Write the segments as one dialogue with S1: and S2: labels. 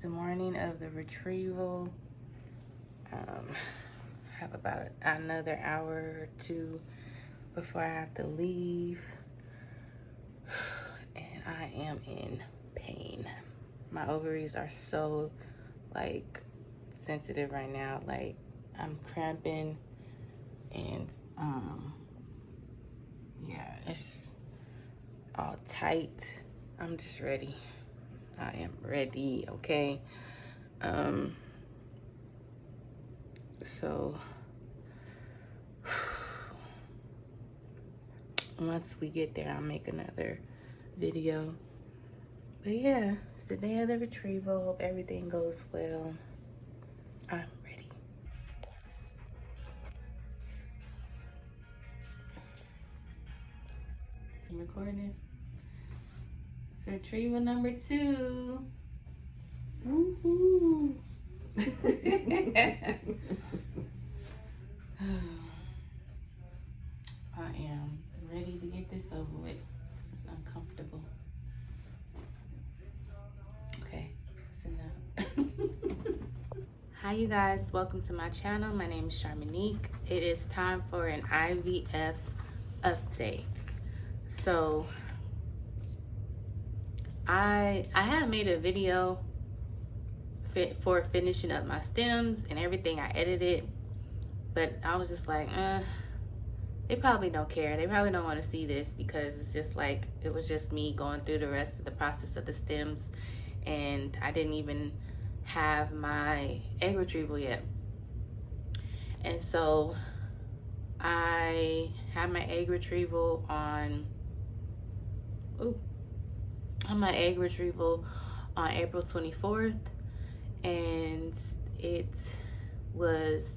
S1: the morning of the retrieval. Have about another hour or two before I have to leave. And I am in pain. My ovaries are so like sensitive right now. Like I'm cramping and yeah, it's all tight. I'm just ready. I am ready, okay? So once we get there, I'll make another video. But yeah, it's the day of the retrieval. Hope everything goes well. I'm ready. I'm recording. It's retrieval number 2. Woohoo! I am ready to get this over with. It's uncomfortable. Okay, that's enough. Hi you guys, welcome to my channel. My name is Charmonique. It is time for an IVF update. So I have made a video for finishing up my stems and everything. I edited, but I was just like, they probably don't care. They probably don't want to see this because it's just like, it was just me going through the rest of the process of the stems, and I didn't even have my egg retrieval yet. And so I had my egg retrieval on April 24th, and it was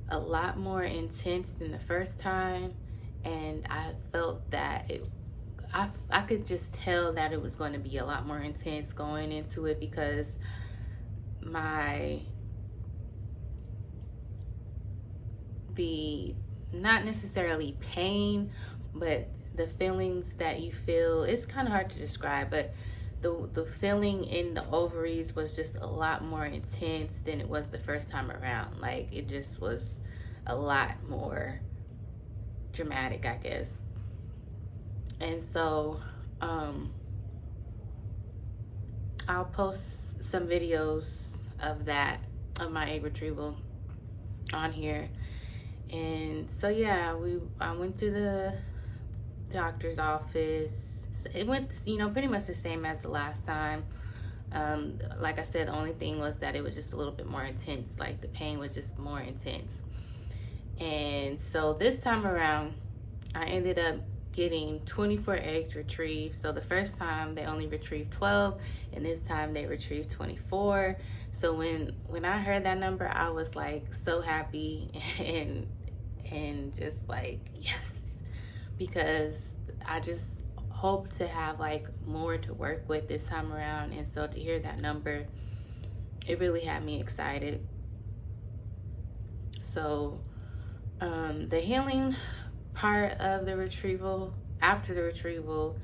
S1: a lot more intense than the first time, and I felt that I could just tell that it was going to be a lot more intense going into it, because not necessarily pain, but the feelings that you feel, it's kind of hard to describe, but the feeling in the ovaries was just a lot more intense than it was the first time around. Like it just was a lot more dramatic, I guess. And so I'll post some videos of my egg retrieval on here. And so yeah, I went to the doctor's office. It went, pretty much the same as the last time. Like I said, the only thing was that it was just a little bit more intense. Like the pain was just more intense. And so this time around, I ended up getting 24 eggs retrieved. So the first time they only retrieved 12, and this time they retrieved 24. So when I heard that number, I was like so happy and just like, yes, because I just hope to have like more to work with this time around. And so to hear that number, it really had me excited. So the healing part of the retrieval, after the retrieval,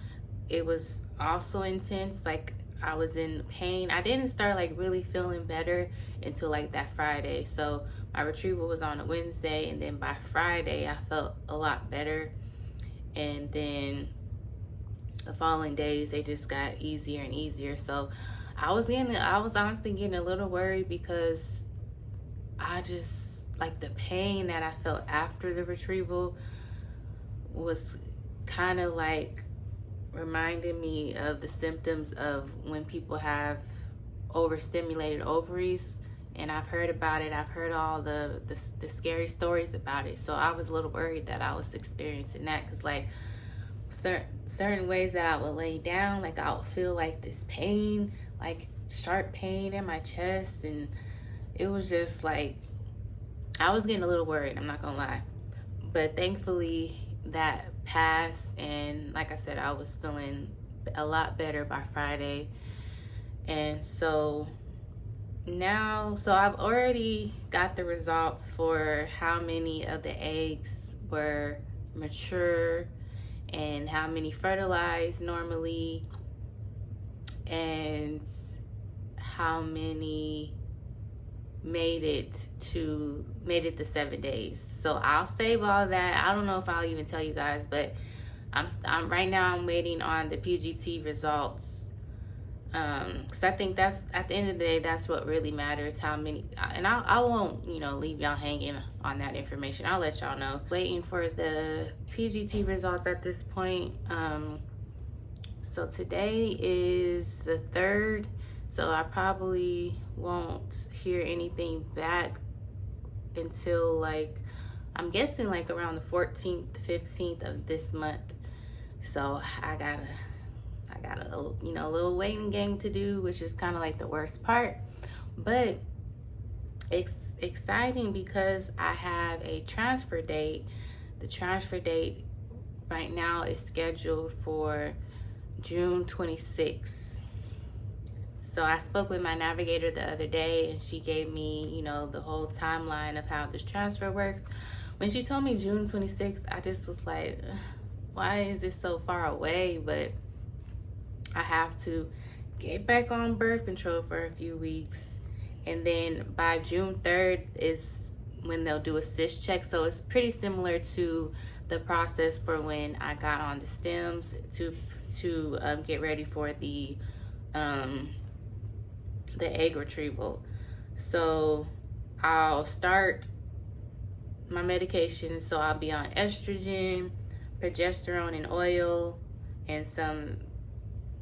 S1: it was also intense. Like I was in pain. I didn't start like really feeling better until like that Friday. So my retrieval was on a Wednesday, and then by Friday I felt a lot better. And then the following days they just got easier and easier. So I was honestly getting a little worried, because I just, like, the pain that I felt after the retrieval was kind of like reminding me of the symptoms of when people have overstimulated ovaries. And I've heard about it. I've heard all the scary stories about it. So I was a little worried that I was experiencing that, because like certain ways that I would lay down, like I would feel like this pain, like sharp pain in my chest, and it was just like, I was getting a little worried, I'm not gonna lie. But thankfully that passed, and like I said, I was feeling a lot better by Friday. And so now, I've already got the results for how many of the eggs were mature and how many fertilized normally, and how many made it the 7 days. So I'll save all that. I don't know if I'll even tell you guys, but I'm right now I'm waiting on the PGT results. Because I think that's, at the end of the day, that's what really matters, how many, and I won't, leave y'all hanging on that information. I'll let y'all know. Waiting for the PGT results at this point. So today is the 3rd, so I probably won't hear anything back until I'm guessing around the 14th, 15th of this month. So I got a little waiting game to do, which is kind of like the worst part, but it's exciting because I have a transfer date. The transfer date right now is scheduled for June 26th. So I spoke with my navigator the other day, and she gave me, the whole timeline of how this transfer works. When she told me June 26th, I just was like, why is it so far away? But I have to get back on birth control for a few weeks. And then by June 3rd is when they'll do a cyst check. So it's pretty similar to the process for when I got on the stems to get ready for the egg retrieval. So I'll start my medication. So I'll be on estrogen, progesterone and oil, and some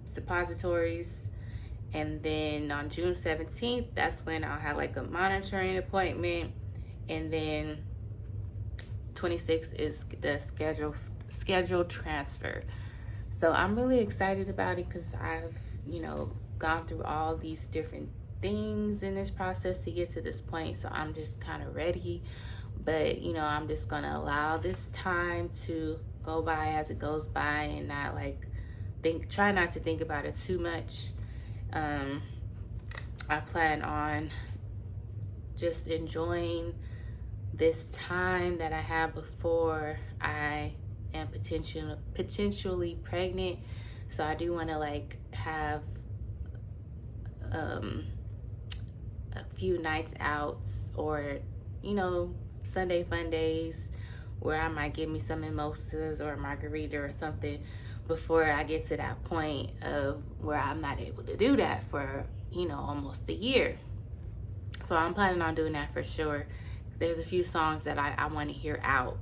S1: suppositories. And then on June 17th, that's when I'll have a monitoring appointment. And then 26th is the scheduled transfer. So I'm really excited about it because I've gone through all these different things in this process to get to this point. So I'm just kind of ready, but I'm just gonna allow this time to go by as it goes by, and not try not to think about it too much. I plan on just enjoying this time that I have before I am potentially pregnant. So I do want to have a few nights out, or Sunday fun days where I might give me some mimosas or a margarita or something before I get to that point of where I'm not able to do that for almost a year. So I'm planning on doing that for sure. There's a few songs that I want to hear out,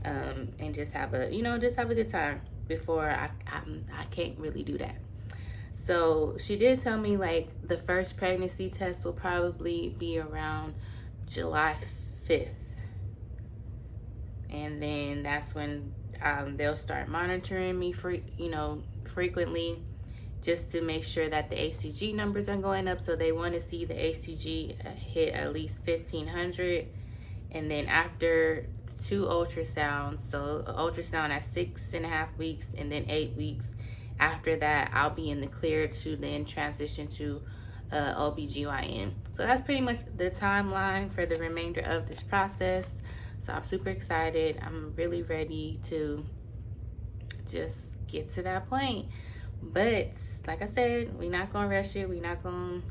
S1: and just have a good time before I can't really do that. So she did tell me the first pregnancy test will probably be around July 5th. And then that's when they'll start monitoring me frequently, just to make sure that the HCG numbers are going up. So they want to see the HCG hit at least 1500. And then after 2 ultrasounds, so ultrasound at 6.5 weeks and then 8 weeks, after that I'll be in the clear to then transition to OBGYN. So that's pretty much the timeline for the remainder of this process. So I'm super excited. I'm really ready to just get to that point. But like I said, we're not gonna rush it. We're not gonna,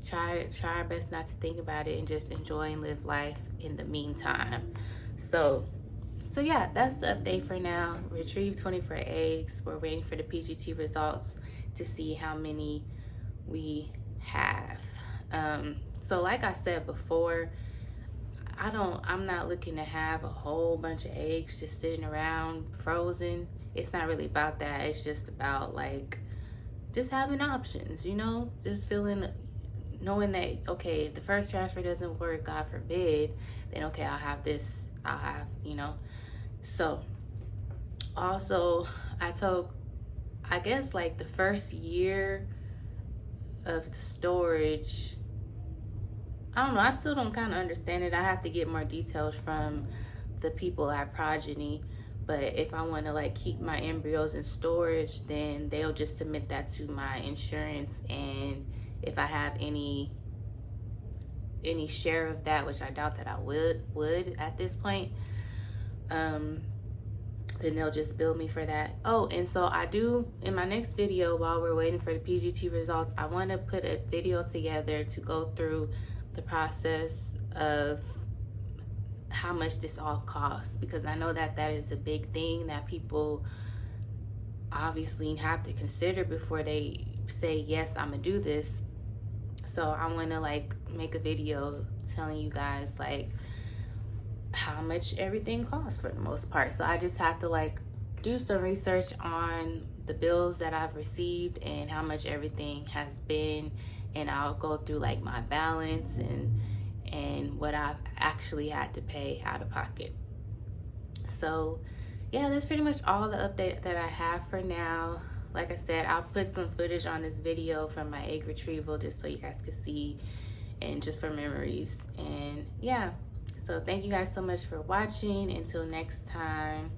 S1: try our best not to think about it and just enjoy and live life in the meantime. So yeah, that's the update for now. Retrieved 24 eggs. We're waiting for the PGT results to see how many we have. So like I said before, I'm not looking to have a whole bunch of eggs just sitting around frozen. It's not really about that. It's just about just having options, just knowing that, okay, if the first transfer doesn't work, God forbid, then okay, I'll have this, So also I guess the first year of the storage, I don't know, I still don't kind of understand it. I have to get more details from the people at Progeny. But if I want to keep my embryos in storage, then they'll just submit that to my insurance. And if I have any share of that, which I doubt that I would at this point, and they'll just bill me for that. Oh, and so I do, in my next video, while we're waiting for the PGT results, I want to put a video together to go through the process of how much this all costs, because I know that that is a big thing that people obviously have to consider before they say, yes, I'm gonna do this. So I want to like make a video telling you guys like how much everything costs for the most part. So I just have to like do some research on the bills that I've received and how much everything has been, and I'll go through like my balance and what I've actually had to pay out of pocket. So yeah, that's pretty much all the update that I have for now. Like I said, I'll put some footage on this video from my egg retrieval just so you guys can see and just for memories. And yeah, so thank you guys so much for watching. Until next time.